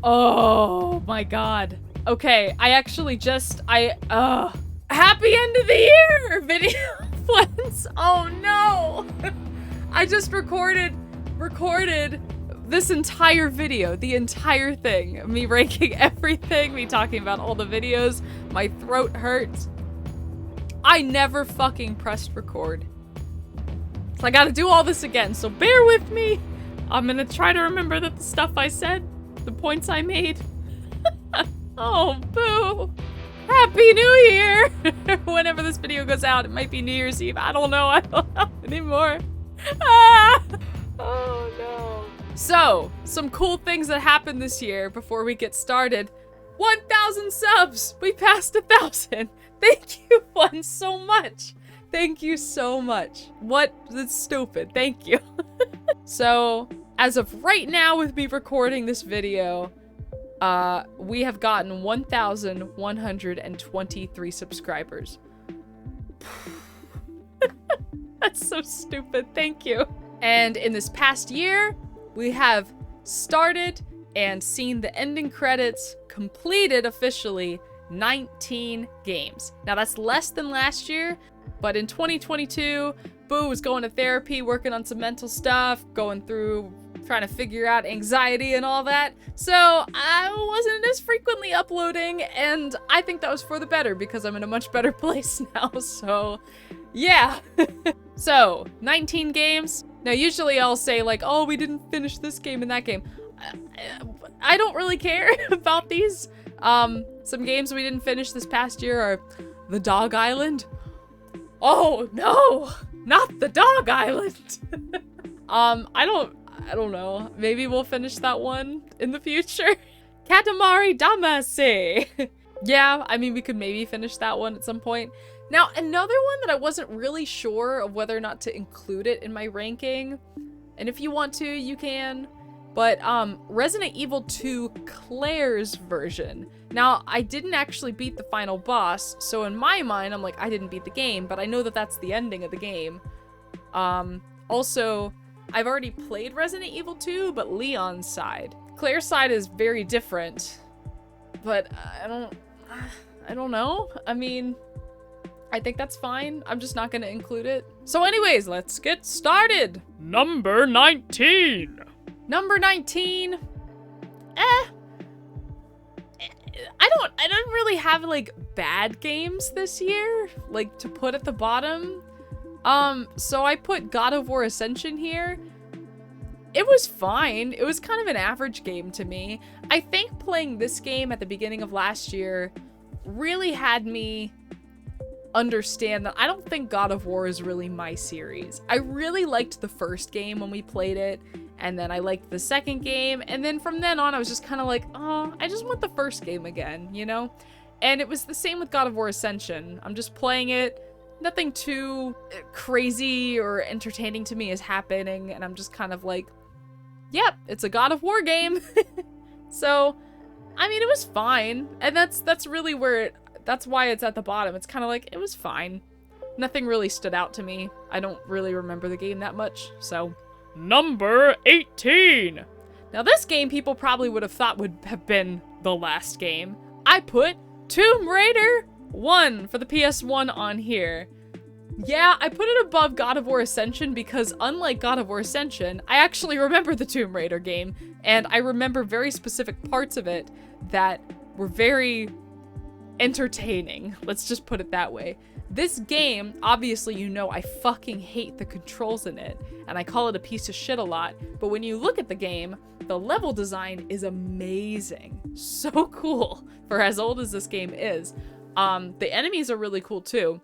Oh my god. Okay, I actually just, happy end of the year video, friends. Oh no. I just recorded this entire video, the entire thing. Me ranking everything, me talking about all the videos. My throat hurts. I never fucking pressed record. So I gotta do all this again, so bear with me. I'm gonna try to remember the stuff I said, the points I made. Oh, boo. Happy New Year! Whenever this video goes out, it might be New Year's Eve. I don't know anymore. Ah! Oh no. So, some cool things that happened this year before we get started. 1,000 subs! We passed 1,000! Thank you, one, so much! Thank you so much. What? That's stupid. Thank you. So, as of right now with me recording this video, we have gotten 1,123 subscribers. That's so stupid. Thank you. And in this past year, we have started and seen the ending credits completed officially 19 games. Now that's less than last year, but in 2022, Boo was going to therapy, working on some mental stuff, going through trying to figure out anxiety and all that. So I wasn't as frequently uploading, and I think that was for the better because I'm in a much better place now. So yeah. So 19 games. Now usually I'll say like, oh, we didn't finish this game and that game. I don't really care about these. Some games we didn't finish this past year are The Dog Island. Oh no, not The Dog Island. I don't know. Maybe we'll finish that one in the future. Katamari Damacy. Yeah, I mean, we could maybe finish that one at some point. Now, another one that I wasn't really sure of whether or not to include it in my ranking, and if you want to, you can, but Resident Evil 2 Claire's version. Now, I didn't actually beat the final boss, so in my mind, I'm like, I didn't beat the game, but I know that that's the ending of the game. Also, I've already played Resident Evil 2, but Leon's side. Claire's side is very different, but I don't know. I mean, I think that's fine. I'm just not gonna include it. So anyways, let's get started. Number 19. Number 19. I don't really have like bad games this year, like to put at the bottom. So I put God of War Ascension here. It was fine. It was kind of an average game to me. I think playing this game at the beginning of last year really had me understand that I don't think God of War is really my series. I really liked the first game when we played it, and then I liked the second game, and then from then on I was just kind of like, oh, I just want the first game again, you know? And it was the same with God of War Ascension. I'm just playing it. Nothing too crazy or entertaining to me is happening, and I'm just kind of like, yep, it's a God of War game. So, I mean, it was fine, and that's really where that's why it's at the bottom. It's kind of like, it was fine. Nothing really stood out to me. I don't really remember the game that much, so. Number 18. Now this game people probably would have thought would have been the last game. I put Tomb Raider 1 for the PS1 on here. Yeah, I put it above God of War Ascension because unlike God of War Ascension, I actually remember the Tomb Raider game, and I remember very specific parts of it that were very entertaining. Let's just put it that way. This game, obviously you know I fucking hate the controls in it, and I call it a piece of shit a lot, but when you look at the game, the level design is amazing. So cool for as old as this game is. The enemies are really cool too.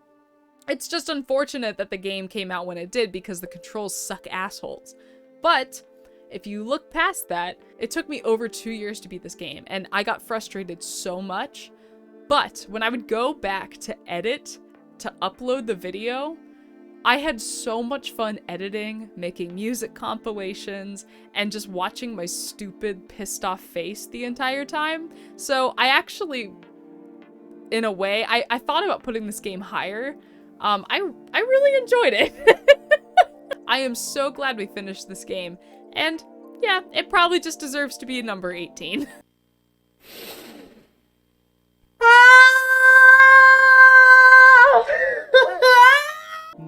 It's just unfortunate that the game came out when it did because the controls suck assholes. But if you look past that, it took me over 2 years to beat this game, and I got frustrated so much. But when I would go back to edit, to upload the video, I had so much fun editing, making music compilations, and just watching my stupid, pissed off face the entire time. So I actually, in a way, I thought about putting this game higher. I really enjoyed it. I am so glad we finished this game. And yeah, it probably just deserves to be number 18.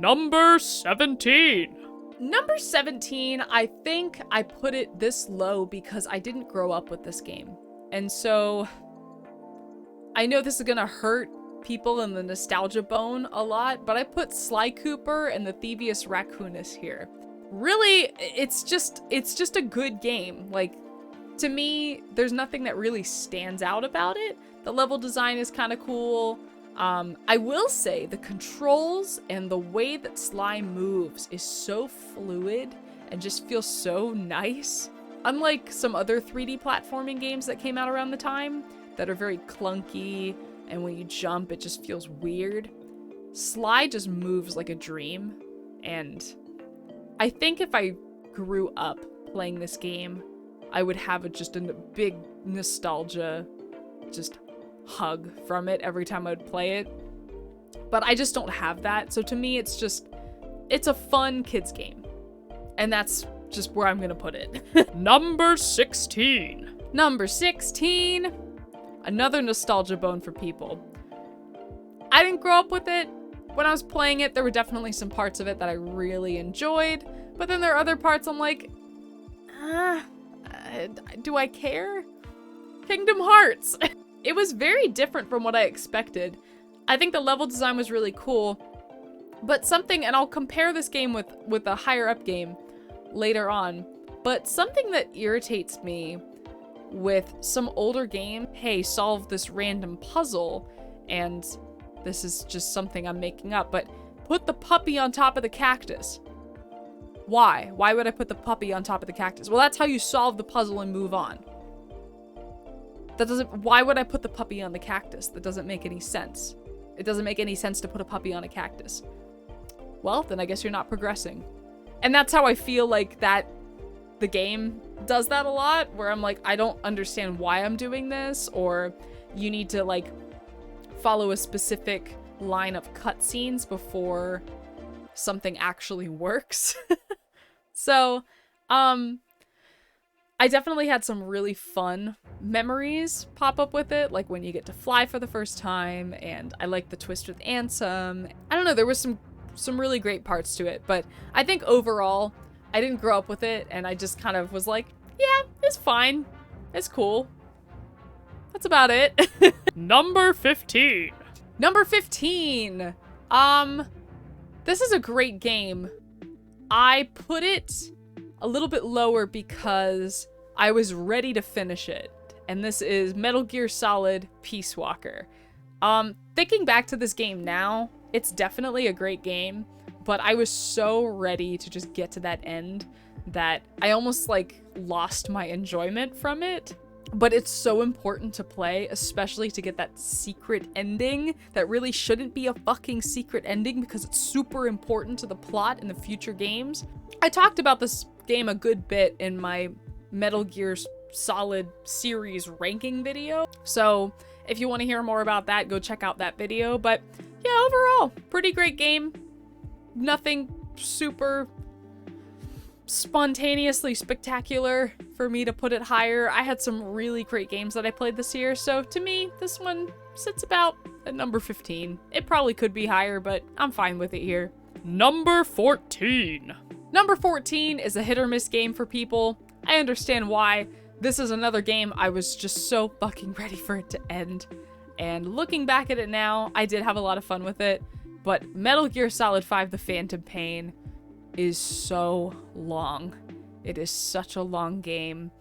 Number 17. Number 17, I think I put it this low because I didn't grow up with this game. And so I know this is gonna hurt people in the nostalgia bone a lot, but I put Sly Cooper and the Thievius Raccoonus here. Really, it's just a good game. Like, to me, there's nothing that really stands out about it. The level design is kind of cool. I will say the controls and the way that Sly moves is so fluid and just feels so nice. Unlike some other 3D platforming games that came out around the time that are very clunky, and when you jump, it just feels weird. Sly just moves like a dream, and I think if I grew up playing this game, I would have just a big nostalgia just hug from it every time I would play it. But I just don't have that, so to me it's a fun kids game. And that's just where I'm gonna put it. Number 16. Number 16. Another nostalgia bone for people. I didn't grow up with it. When I was playing it, there were definitely some parts of it that I really enjoyed, but then there are other parts I'm like, do I care? Kingdom Hearts. It was very different from what I expected. I think the level design was really cool, but something, and I'll compare this game with a higher up game later on, but something that irritates me with some older game, hey, solve this random puzzle, and this is just something I'm making up, but put the puppy on top of the cactus. Why? Why would I put the puppy on top of the cactus? Well, that's how you solve the puzzle and move on. Why would I put the puppy on the cactus? That doesn't make any sense. It doesn't make any sense to put a puppy on a cactus. Well, then I guess you're not progressing. And that's how I feel like that the game does that a lot, where I'm like, I don't understand why I'm doing this, or you need to like follow a specific line of cutscenes before something actually works. So, I definitely had some really fun memories pop up with it, like when you get to fly for the first time, and I like the twist with Ansem. I don't know, there was some really great parts to it, but I think overall, I didn't grow up with it, and I just kind of was like, yeah, it's fine. It's cool. That's about it. Number 15. Number 15. This is a great game. I put it a little bit lower because I was ready to finish it. And this is Metal Gear Solid Peace Walker. Thinking back to this game now, it's definitely a great game, but I was so ready to just get to that end that I almost like lost my enjoyment from it. But it's so important to play, especially to get that secret ending that really shouldn't be a fucking secret ending because it's super important to the plot in the future games. I talked about this game a good bit in my Metal Gear Solid series ranking video. So if you want to hear more about that, go check out that video. But yeah, overall, pretty great game. Nothing super spontaneously spectacular for me to put it higher. I had some really great games that I played this year, so to me, this one sits about at number 15. It probably could be higher, but I'm fine with it here. Number 14. Number 14 is a hit or miss game for people. I understand why. This is another game I was just so fucking ready for it to end. And looking back at it now, I did have a lot of fun with it, but Metal Gear Solid 5: The Phantom Pain is so long. It is such a long game,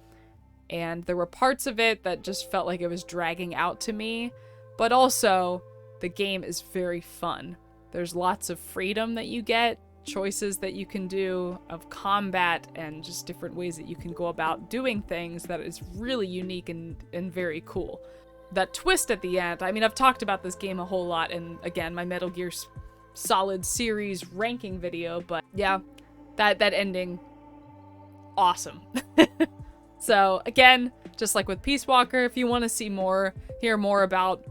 and there were parts of it that just felt like it was dragging out to me, but also the game is very fun. There's lots of freedom that you get, choices that you can do of combat, and just different ways that you can go about doing things that is really unique and very cool. That twist at the end, I mean, I've talked about this game a whole lot in, again, my Metal Gear Solid series ranking video, but yeah, that ending, awesome. So again, just like with Peace Walker, if you want to see more, hear more about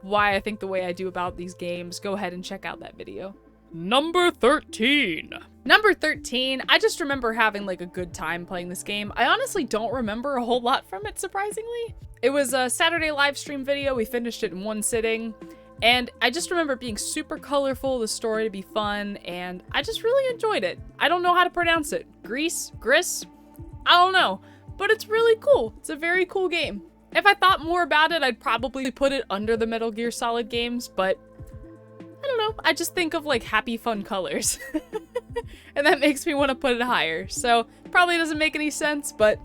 why I think the way I do about these games, go ahead and check out that video. Number 13. Number 13, I just remember having like a good time playing this game. I honestly don't remember a whole lot from it, surprisingly. It was a Saturday live stream video. We finished it in one sitting, And I just remember it being super colorful, the story to be fun, and I just really enjoyed it. I don't know how to pronounce it. Gris? I don't know. But it's really cool. It's a very cool game. If I thought more about it, I'd probably put it under the Metal Gear Solid games, but I don't know. I just think of like happy, fun colors. And that makes me want to put it higher. So probably doesn't make any sense, but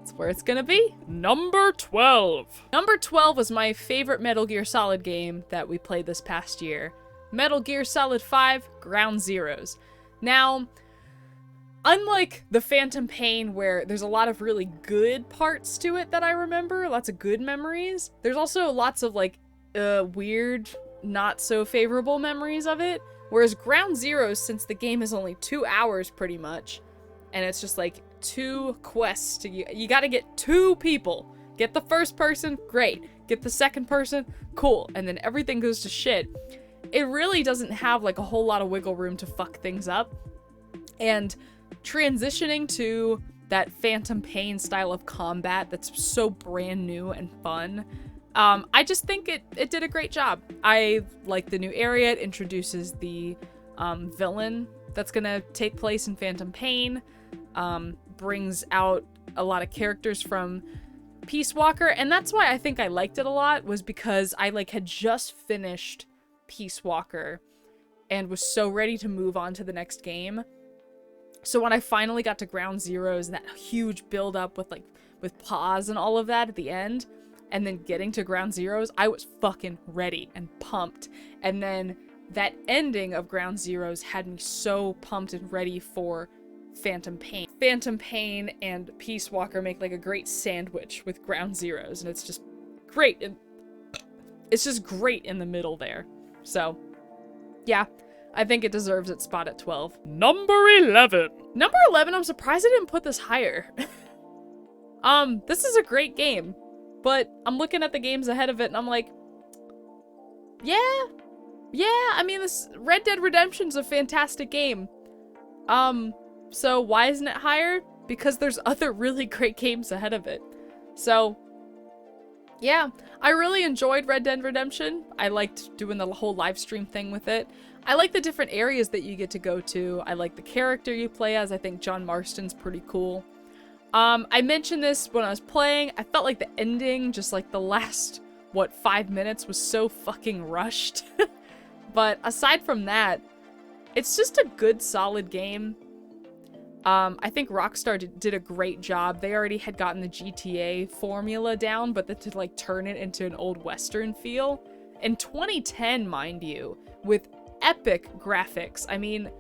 it's where it's gonna be. Number 12. Number 12 was my favorite Metal Gear Solid game that we played this past year. Metal Gear Solid 5 Ground Zeroes. Now, unlike the Phantom Pain, where there's a lot of really good parts to it that I remember, lots of good memories, there's also lots of like weird, not so favorable memories of it. Whereas Ground Zeroes, since the game is only 2 hours pretty much, and it's just like 2 quests, you gotta get 2 people. Get the first person, great. Get the second person, cool. And then everything goes to shit. It really doesn't have like a whole lot of wiggle room to fuck things up. And transitioning to that Phantom Pain style of combat that's so brand new and fun, I just think it did a great job. I like the new area. It introduces the villain that's gonna take place in Phantom Pain. Brings out a lot of characters from Peace Walker, and that's why I think I liked it a lot, was because I like had just finished Peace Walker and was so ready to move on to the next game. So when I finally got to Ground Zeroes and that huge build up with pause and all of that at the end, and then getting to Ground Zeroes, I was fucking ready and pumped. And then that ending of Ground Zeroes had me so pumped and ready for Phantom Pain. Phantom Pain and Peace Walker make like a great sandwich with Ground Zeroes, and it's just great. It's just great in the middle there. So, yeah, I think it deserves its spot at 12. Number 11. Number 11, I'm surprised I didn't put this higher. This is a great game, but I'm looking at the games ahead of it, and I'm like, yeah, I mean, this Red Dead Redemption's a fantastic game. So why isn't it higher? Because there's other really great games ahead of it. So, yeah, I really enjoyed Red Dead Redemption. I liked doing the whole live stream thing with it. I like the different areas that you get to go to. I like the character you play as. I think John Marston's pretty cool. I mentioned this when I was playing. I felt like the ending, just like the last, 5 minutes was so fucking rushed. But aside from that, it's just a good, solid game. I think Rockstar did a great job. They already had gotten the GTA formula down, but to like turn it into an old Western feel. In 2010, mind you, with epic graphics. I mean,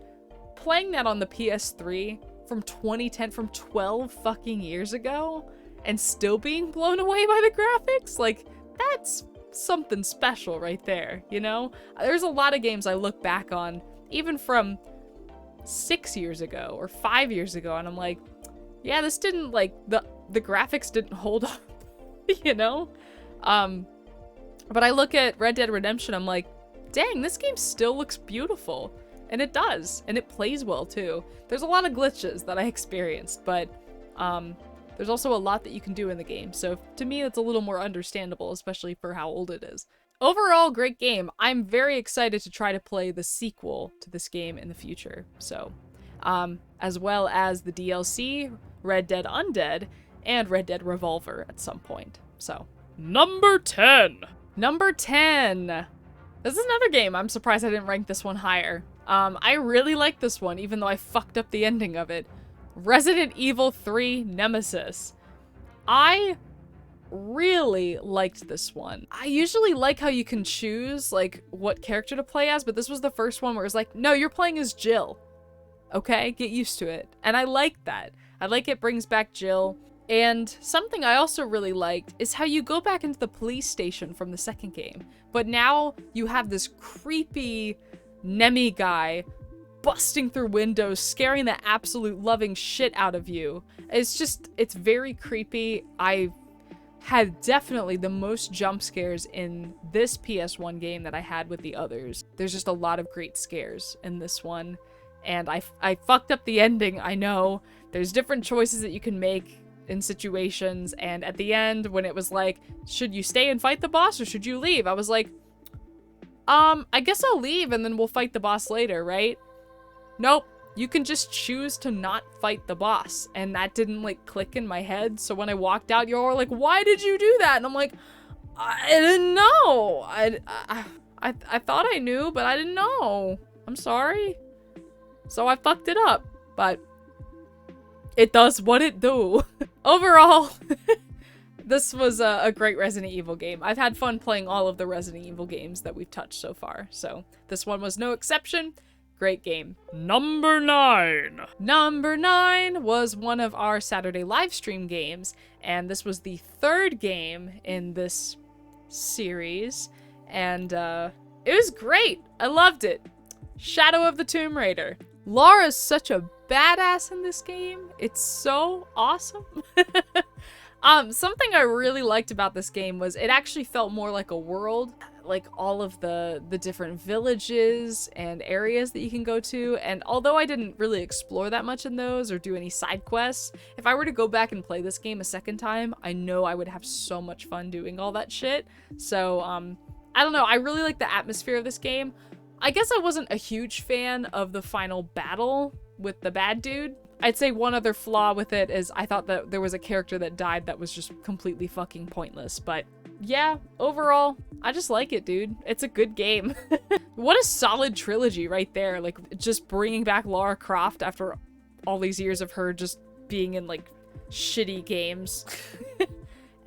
playing that on the PS3 from 2010, from 12 fucking years ago, and still being blown away by the graphics, like, that's something special right there, you know? There's a lot of games I look back on, even from 6 years ago or 5 years ago, and I'm like, yeah, this didn't, like, the graphics didn't hold up, you know? But I look at Red Dead Redemption, I'm like, dang, this game still looks beautiful. And it does, and it plays well too. There's a lot of glitches that I experienced, but there's also a lot that you can do in the game, so to me it's a little more understandable, especially for how old it is. Overall, great game. I'm very excited to try to play the sequel to this game in the future. So, as well as the DLC, Red Dead Undead, and Red Dead Revolver at some point. So, Number 10. Number 10. This is another game. I'm surprised I didn't rank this one higher. I really like this one, even though I fucked up the ending of it. Resident Evil 3 Nemesis. I really liked this one. I usually like how you can choose, like, what character to play as, but this was the first one where it's like, no, you're playing as Jill. Okay? Get used to it. And I like that. I like it brings back Jill. And something I also really liked is how you go back into the police station from the second game, but now you have this creepy Nemi guy busting through windows, scaring the absolute loving shit out of you. It's very creepy. I had definitely the most jump scares in this PS1 game that I had with the others. There's just a lot of great scares in this one, and I fucked up the ending, I know. There's different choices that you can make in situations, and at the end, when it was like, should you stay and fight the boss or should you leave? I was like, I guess I'll leave and then we'll fight the boss later, right? Nope. You can just choose to not fight the boss. And that didn't like click in my head. So when I walked out, you're all like, why did you do that? And I'm like, I didn't know. I thought I knew, but I didn't know. I'm sorry. So I fucked it up, but it does what it do. Overall, this was a great Resident Evil game. I've had fun playing all of the Resident Evil games that we've touched so far. So this one was no exception. Great game. Number 9. Number 9 was one of our Saturday live stream games, and this was the third game in this series, and it was great. I loved it. Shadow of the Tomb Raider. Laura's such a badass in this game. It's so awesome. Something I really liked about this game was it actually felt more like a world, like all of the different villages and areas that you can go to. And although I didn't really explore that much in those or do any side quests, if I were to go back and play this game a second time, I know I would have so much fun doing all that shit. So, I don't know. I really like the atmosphere of this game. I guess I wasn't a huge fan of the final battle with the bad dude. I'd say one other flaw with it is I thought that there was a character that died that was just completely fucking pointless. But yeah, overall, I just like it, dude. It's a good game. What a solid trilogy right there. Like, just bringing back Lara Croft after all these years of her just being in, like, shitty games.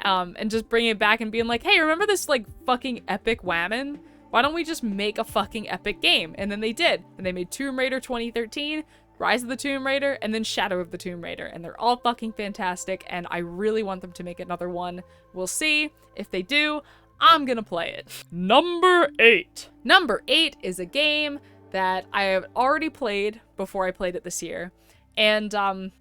And just bringing it back and being like, hey, remember this, like, fucking epic whammon? Why don't we just make a fucking epic game? And then they did. And they made Tomb Raider 2013, Rise of the Tomb Raider, and then Shadow of the Tomb Raider. And they're all fucking fantastic, and I really want them to make another one. We'll see. If they do, I'm gonna play it. Number 8. Number 8 is a game that I have already played before I played it this year. And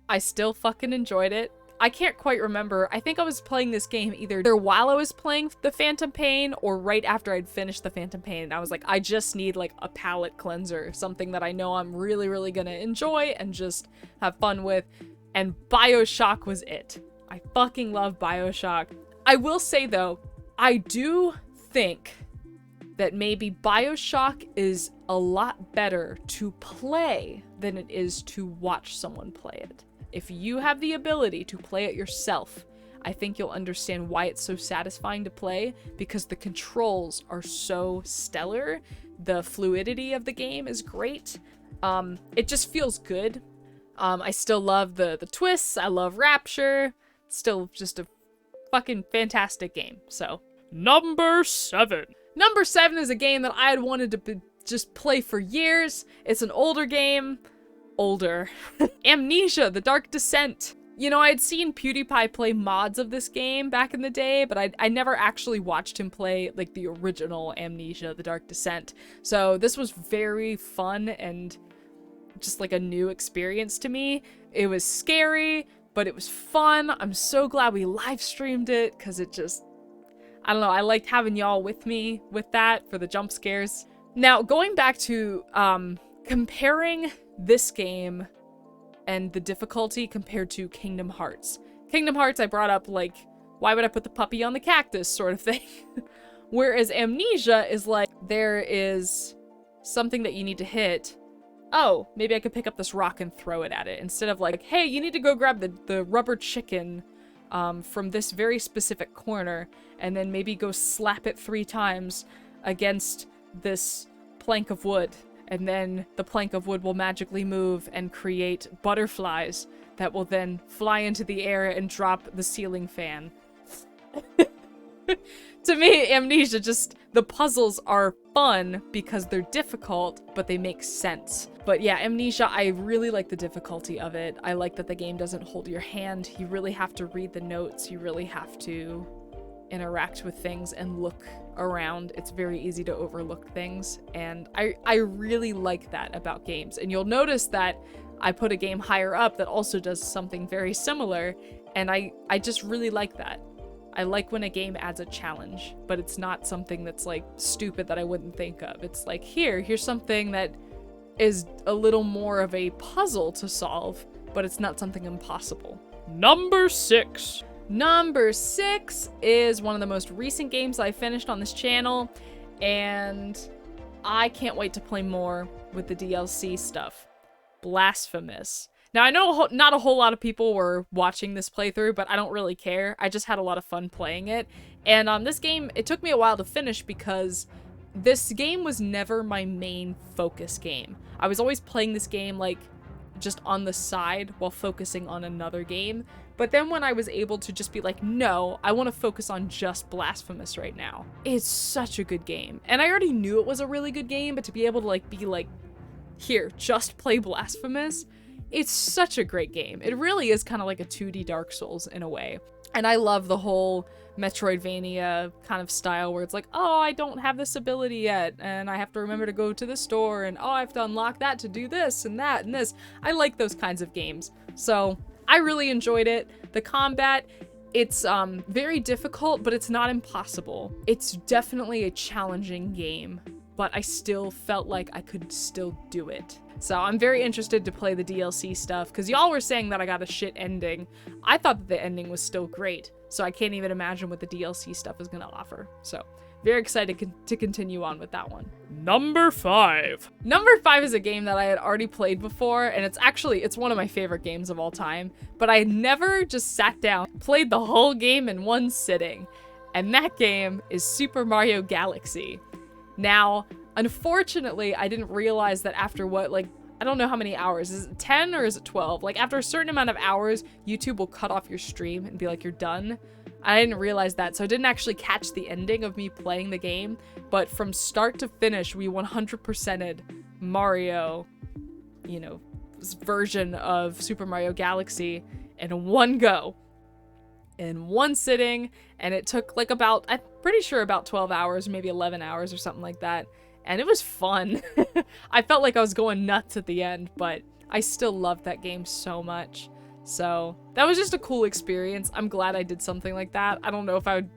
I still fucking enjoyed it. I can't quite remember. I think I was playing this game either while I was playing the Phantom Pain or right after I'd finished the Phantom Pain. And I was like, I just need like a palate cleanser, something that I know I'm really, really gonna enjoy and just have fun with. And Bioshock was it. I fucking love Bioshock. I will say though, I do think that maybe Bioshock is a lot better to play than it is to watch someone play it. If you have the ability to play it yourself, I think you'll understand why it's so satisfying to play, because the controls are so stellar. The fluidity of the game is great. It just feels good. I still love the twists. I love Rapture. Still just a fucking fantastic game. So, Number 7. Number 7 is a game that I had wanted to just play for years. It's an older game. Amnesia, The Dark Descent. You know, I had seen PewDiePie play mods of this game back in the day, but I never actually watched him play, like, the original Amnesia, The Dark Descent. So this was very fun and just, like, a new experience to me. It was scary, but it was fun. I'm so glad we live streamed it, because it just, I don't know, I liked having y'all with me with that for the jump scares. Now, going back to, comparing this game and the difficulty compared to Kingdom Hearts. Kingdom Hearts, I brought up, like, why would I put the puppy on the cactus sort of thing? Whereas Amnesia is like, there is something that you need to hit. Oh, maybe I could pick up this rock and throw it at it. Instead of like, hey, you need to go grab the rubber chicken from this very specific corner, and then maybe go slap it 3 times against this plank of wood. And then the plank of wood will magically move and create butterflies that will then fly into the air and drop the ceiling fan. To me, Amnesia, just, the puzzles are fun because they're difficult, but they make sense. But yeah, Amnesia, I really like the difficulty of it. I like that the game doesn't hold your hand. You really have to read the notes. You really have to interact with things and look around. It's very easy to overlook things, and I really like that about games. And you'll notice that I put a game higher up that also does something very similar, and I just really like that. I like when a game adds a challenge, but it's not something that's like stupid that I wouldn't think of. It's like, here's something that is a little more of a puzzle to solve, but it's not something impossible. Number 6. Number 6 is one of the most recent games I finished on this channel, and I can't wait to play more with the DLC stuff. Blasphemous. Now, I know not a whole lot of people were watching this playthrough, but I don't really care. I just had a lot of fun playing it. And this game, it took me a while to finish because this game was never my main focus game. I was always playing this game, like, just on the side while focusing on another game. But then when I was able to just be like, no, I want to focus on just Blasphemous right now. It's such a good game. And I already knew it was a really good game, but to be able to, like, be like, here, just play Blasphemous, it's such a great game. It really is kind of like a 2D Dark Souls in a way. And I love the whole Metroidvania kind of style where it's like, oh, I don't have this ability yet, and I have to remember to go to the store, and oh, I have to unlock that to do this and that and this. I like those kinds of games. So I really enjoyed it. The combat, it's very difficult, but it's not impossible. It's definitely a challenging game, but I still felt like I could still do it. So I'm very interested to play the DLC stuff, because y'all were saying that I got a shit ending. I thought that the ending was still great, so I can't even imagine what the DLC stuff is going to offer. So very excited to continue on with that one. Number 5. Number 5 is a game that I had already played before, and it's one of my favorite games of all time, but I had never just sat down, played the whole game in one sitting, and that game is Super Mario Galaxy. Now, unfortunately, I didn't realize that after I don't know how many hours. Is it 10 or is it 12? Like, after a certain amount of hours, YouTube will cut off your stream and be like, you're done. I didn't realize that, so I didn't actually catch the ending of me playing the game. But from start to finish, we 100%ed Mario, version of Super Mario Galaxy in one go. In one sitting, and it took I'm pretty sure about 12 hours, maybe 11 hours or something like that. And it was fun. I felt like I was going nuts at the end, but I still loved that game so much. So that was just a cool experience. I'm glad I did something like that. I don't know if I would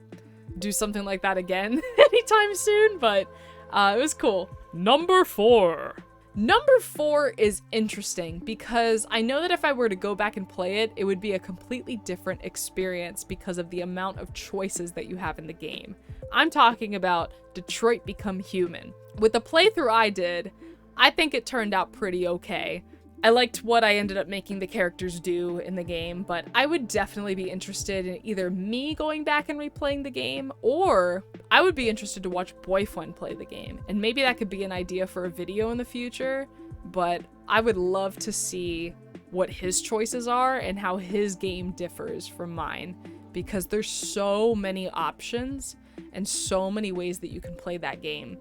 do something like that again anytime soon, but it was cool. Number 4. Number 4 is interesting because I know that if I were to go back and play it, it would be a completely different experience because of the amount of choices that you have in the game. I'm talking about Detroit Become Human. With the playthrough I did, I think it turned out pretty okay. I liked what I ended up making the characters do in the game, but I would definitely be interested in either me going back and replaying the game, or I would be interested to watch Boyfriend play the game. And maybe that could be an idea for a video in the future, but I would love to see what his choices are and how his game differs from mine, because there's so many options and so many ways that you can play that game.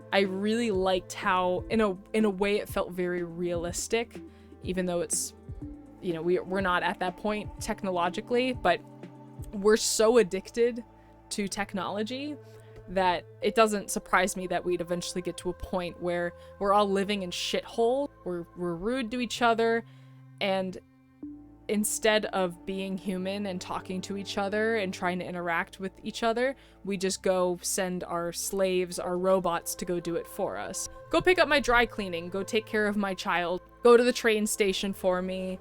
I really liked how, in a way, it felt very realistic, even though it's, we're not at that point technologically, but we're so addicted to technology that it doesn't surprise me that we'd eventually get to a point where we're all living in shithole, we're rude to each other, and instead of being human and talking to each other and trying to interact with each other, we just go send our slaves, our robots, to go do it for us. Go pick up my dry cleaning, go take care of my child, go to the train station for me,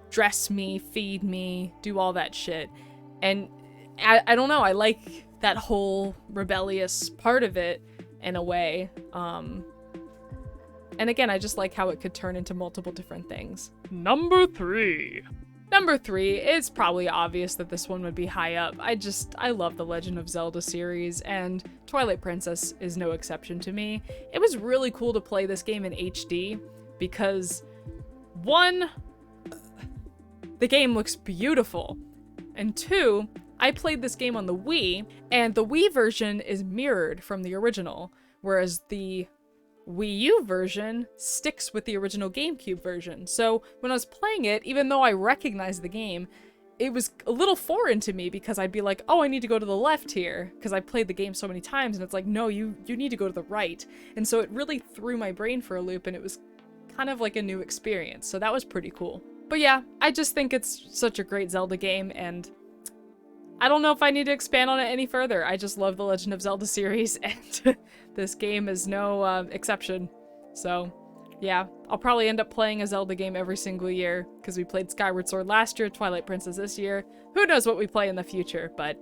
dress me, feed me, do all that shit. And I don't know, I like that whole rebellious part of it in a way. And again, I just like how it could turn into multiple different things. Number 3. Number 3, it's probably obvious that this one would be high up. I love the Legend of Zelda series, and Twilight Princess is no exception to me. It was really cool to play this game in HD because, 1, the game looks beautiful, and 2, I played this game on the Wii, and the Wii version is mirrored from the original, whereas the Wii U version sticks with the original GameCube version. So when I was playing it, even though I recognized the game, it was a little foreign to me because I'd be like, oh, I need to go to the left here because I played the game so many times, and it's like, no, you need to go to the right. And so it really threw my brain for a loop, and it was kind of like a new experience. So that was pretty cool. But yeah, I just think it's such a great Zelda game, and I don't know if I need to expand on it any further. I just love the Legend of Zelda series, and this game is no exception. So yeah, I'll probably end up playing a Zelda game every single year, because we played Skyward Sword last year, Twilight Princess this year. Who knows what we play in the future, but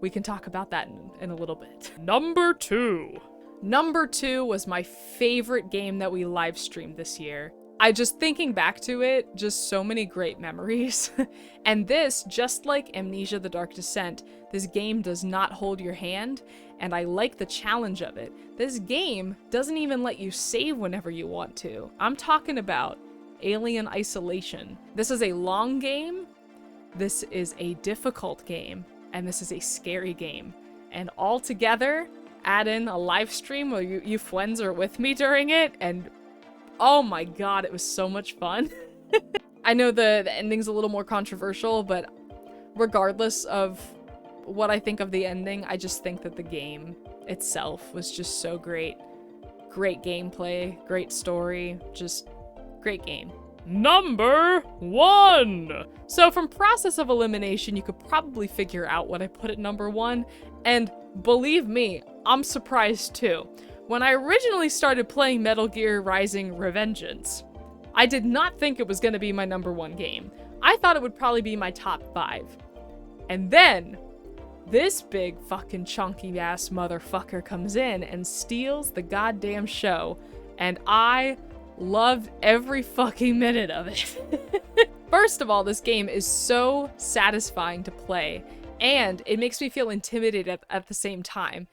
we can talk about that in a little bit. Number 2. Number 2 was my favorite game that we live streamed this year. I just thinking back to it, just so many great memories. And this, just like Amnesia: The Dark Descent, this game does not hold your hand, and I like the challenge of it. This game doesn't even let you save whenever you want to. I'm talking about Alien Isolation. This is a long game, this is a difficult game, and this is a scary game. And all together, add in a live stream where you friends are with me during it, and oh my god, it was so much fun. I know the ending's a little more controversial, but regardless of what I think of the ending, I just think that the game itself was just so great. Great gameplay, great story, just great game. Number 1. So from process of elimination, you could probably figure out what I put at number 1, and believe me, I'm surprised too. When I originally started playing Metal Gear Rising: Revengeance, I did not think it was going to be my number 1 game. I thought it would probably be my top 5. And then, this big fucking chunky ass motherfucker comes in and steals the goddamn show, and I loved every fucking minute of it. First of all, this game is so satisfying to play, and it makes me feel intimidated at the same time.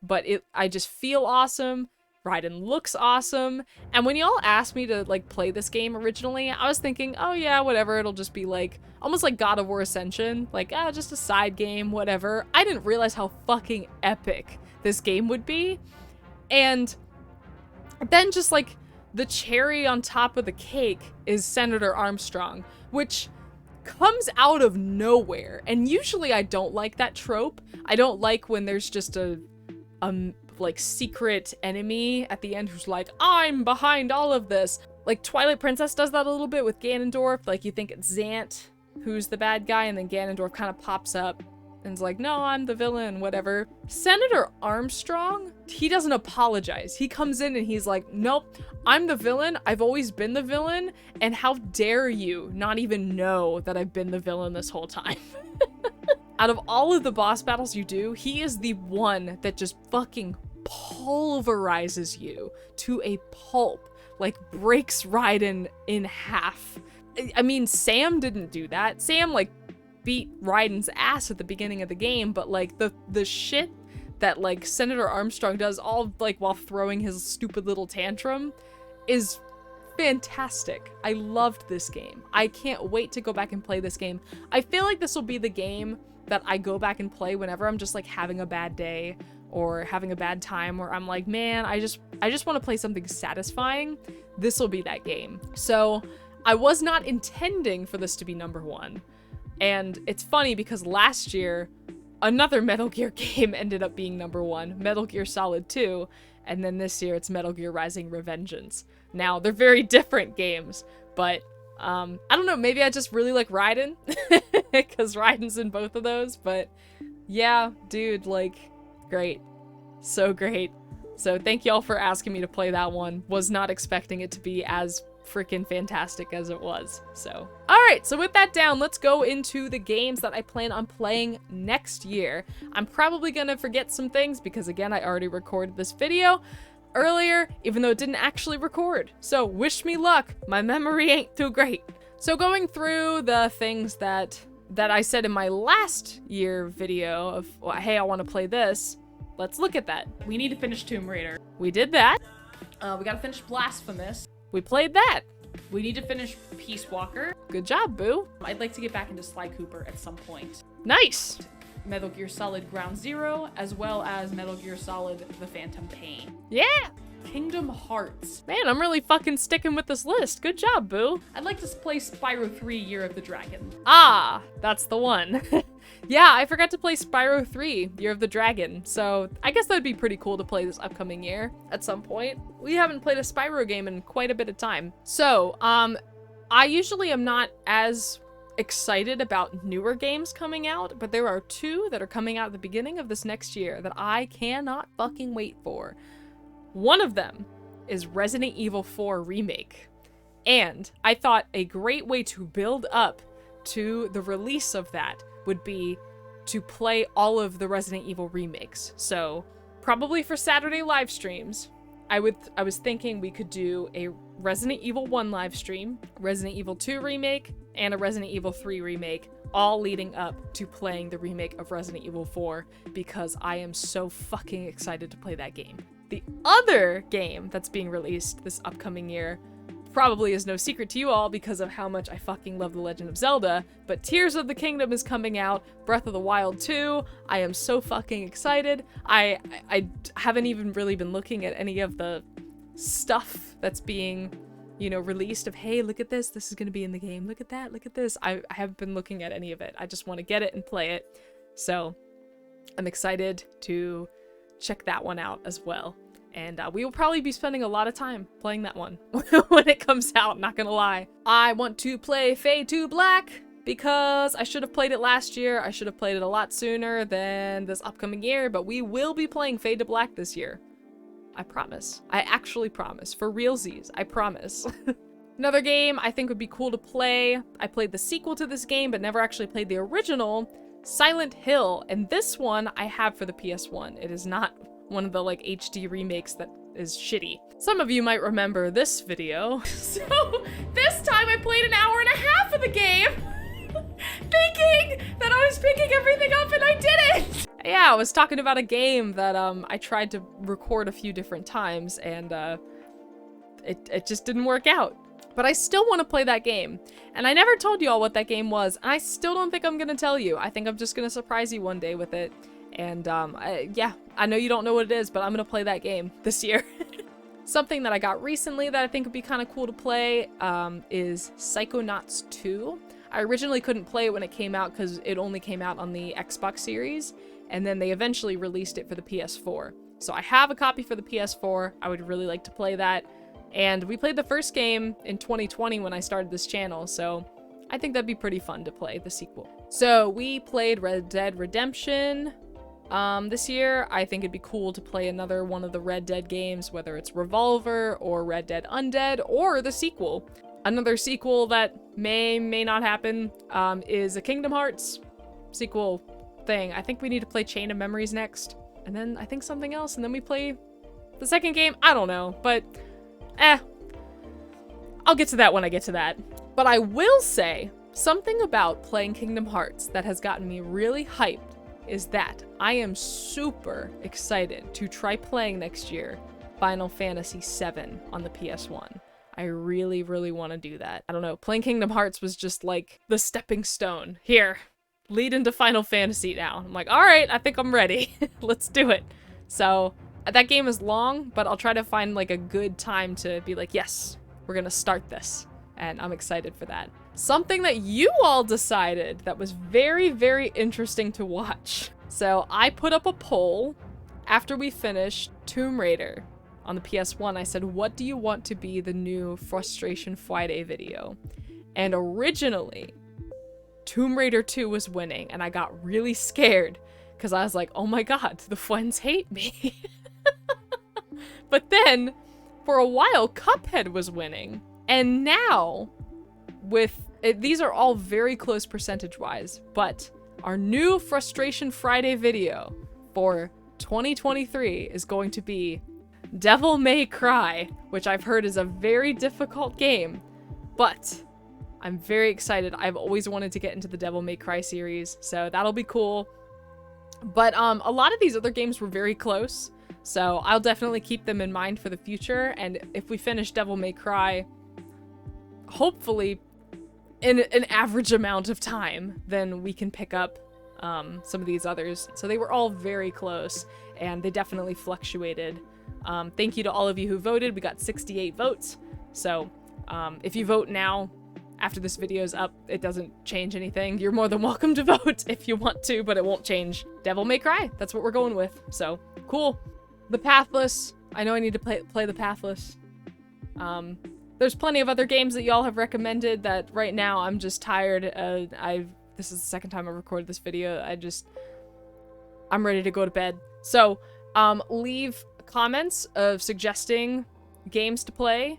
But I just feel awesome. Raiden looks awesome. And when y'all asked me to like play this game originally, I was thinking, oh yeah, whatever, it'll just be like almost like God of War Ascension, like just a side game, whatever. I didn't realize how fucking epic this game would be. And then just like the cherry on top of the cake is Senator Armstrong, which comes out of nowhere. And usually I don't like that trope. I don't like when there's just a like secret enemy at the end who's like, I'm behind all of this. Like Twilight Princess does that a little bit with Ganondorf. Like you think it's Zant who's the bad guy, and then Ganondorf kind of pops up and is like, no, I'm the villain, whatever. Senator Armstrong, he doesn't apologize. He comes in and he's like, nope, I'm the villain. I've always been the villain. And how dare you not even know that I've been the villain this whole time? Out of all of the boss battles you do, he is the one that just fucking pulverizes you to a pulp, like breaks Raiden in half. I mean, Sam didn't do that. Sam like beat Raiden's ass at the beginning of the game, but like the shit that like Senator Armstrong does all like while throwing his stupid little tantrum is fantastic. I loved this game. I can't wait to go back and play this game. I feel like this will be the game that I go back and play whenever I'm just like having a bad day or having a bad time where I'm like, man, I just want to play something satisfying. This will be that game. So I was not intending for this to be number 1. And it's funny because last year, another Metal Gear game ended up being number 1, Metal Gear Solid 2, and then this year it's Metal Gear Rising: Revengeance. Now, they're very different games, but I don't know, maybe I just really like Raiden, because Raiden's in both of those, but yeah, dude, like, great. So great. So thank y'all for asking me to play that one. Was not expecting it to be as freaking fantastic as it was. So, alright, so with that down, let's go into the games that I plan on playing next year. I'm probably gonna forget some things because, again, I already recorded this video earlier, even though it didn't actually record. So wish me luck. My memory ain't too great. So going through the things that I said in my last year video of, well, hey, I want to play this, let's look at that. We need to finish Tomb Raider. We did that. We gotta finish Blasphemous. We played that. We need to finish Peace Walker. Good job, boo. I'd like to get back into Sly Cooper at some point. Nice. Metal Gear Solid Ground Zero, as well as Metal Gear Solid The Phantom Pain. Yeah. Kingdom Hearts. Man, I'm really fucking sticking with this list. Good job, boo. I'd like to play Spyro 3 Year of the Dragon. Ah, that's the one. Yeah, I forgot to play Spyro 3 Year of the Dragon, so I guess that'd be pretty cool to play this upcoming year at some point. We haven't played a Spyro game in quite a bit of time. So, I usually am not as excited about newer games coming out, but there are 2 that are coming out at the beginning of this next year that I cannot fucking wait for. One of them is Resident Evil 4 Remake, and I thought a great way to build up to the release of that would be to play all of the Resident Evil remakes. So probably for Saturday live streams, I was thinking we could do a Resident Evil 1 live stream, Resident Evil 2 remake, and a Resident Evil 3 remake, all leading up to playing the remake of Resident Evil 4, because I am so fucking excited to play that game. The other game that's being released this upcoming year probably is no secret to you all because of how much I fucking love The Legend of Zelda, but Tears of the Kingdom is coming out, Breath of the Wild 2, I am so fucking excited. I haven't even really been looking at any of the stuff that's being, you know, released of, hey, look at this is gonna be in the game, look at that, look at this. I haven't been looking at any of it. I just want to get it and play it. So I'm excited to check that one out as well. And we will probably be spending a lot of time playing that one when it comes out, not gonna lie. I want to play Fade to Black because I should have played it last year. I should have played it a lot sooner than this upcoming year, but we will be playing Fade to Black this year. I promise. I actually promise. For realsies, I promise. Another game I think would be cool to play. I played the sequel to this game, but never actually played the original, Silent Hill, and this one I have for the PS1. It is not one of the like HD remakes that is shitty. Some of you might remember this video. So this time I played an hour and a half of the game, thinking that I was picking everything up and I didn't. Yeah, I was talking about a game that I tried to record a few different times and it just didn't work out. But I still want to play that game. And I never told you all what that game was, and I still don't think I'm gonna tell you. I think I'm just gonna surprise you one day with it. And yeah, I know you don't know what it is, but I'm gonna play that game this year. Something that I got recently that I think would be kind of cool to play is Psychonauts 2. I originally couldn't play it when it came out because it only came out on the Xbox series, and then they eventually released it for the PS4. So I have a copy for the PS4. I would really like to play that. And we played the first game in 2020 when I started this channel, so I think that'd be pretty fun to play the sequel. So we played Red Dead Redemption this year. I think it'd be cool to play another one of the Red Dead games, whether it's Revolver or Red Dead Undead or the sequel. Another sequel that may not happen is a Kingdom Hearts sequel thing. I think we need to play Chain of Memories next, and then I think something else, and then we play the second game. I don't know, but I'll get to that when I get to that. But I will say something about playing Kingdom Hearts that has gotten me really hyped is that I am super excited to try playing next year Final Fantasy VII on the PS1. I really, really want to do that. I don't know, playing Kingdom Hearts was just like the stepping stone. Here, lead into Final Fantasy now. I'm like, all right, I think I'm ready. Let's do it. So that game is long, but I'll try to find like a good time to be like, yes, we're gonna start this. And I'm excited for that. Something that you all decided that was very, very interesting to watch. So I put up a poll after we finished Tomb Raider on the PS1. I said, what do you want to be the new Frustration Friday video? And originally, Tomb Raider 2 was winning, and I got really scared because I was like, oh my god, the friends hate me. But then, for a while, Cuphead was winning. And now, these are all very close percentage-wise, but our new Frustration Friday video for 2023 is going to be Devil May Cry, which I've heard is a very difficult game, but I'm very excited. I've always wanted to get into the Devil May Cry series, so that'll be cool. But a lot of these other games were very close, so I'll definitely keep them in mind for the future, and if we finish Devil May Cry, hopefully in an average amount of time, then we can pick up some of these others. So they were all very close, and they definitely fluctuated. Thank you to all of you who voted. We got 68 votes. So if you vote now, after this video is up, it doesn't change anything. You're more than welcome to vote if you want to, but it won't change. Devil May Cry, that's what we're going with. So, cool. The Pathless. I know I need to play the Pathless. There's plenty of other games that y'all have recommended that right now I'm just tired. This is the second time I recorded this video. I'm ready to go to bed. So, leave comments of suggesting games to play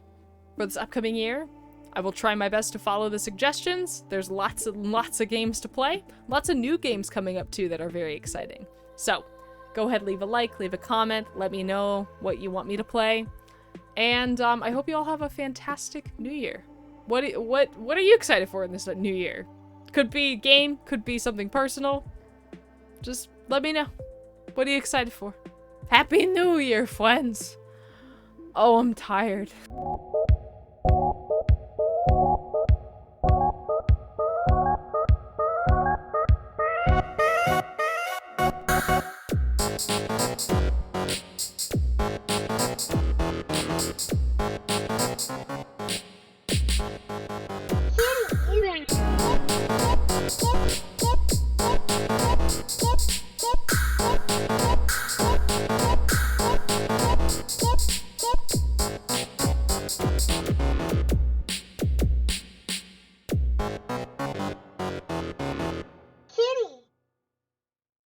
for this upcoming year. I will try my best to follow the suggestions. There's lots and lots of games to play. Lots of new games coming up too that are very exciting. So, go ahead, leave a like, leave a comment, let me know what you want me to play. And I hope you all have a fantastic new year. What are you excited for in this new year? Could be a game, could be something personal. Just let me know. What are you excited for? Happy New Year, friends. Oh, I'm tired.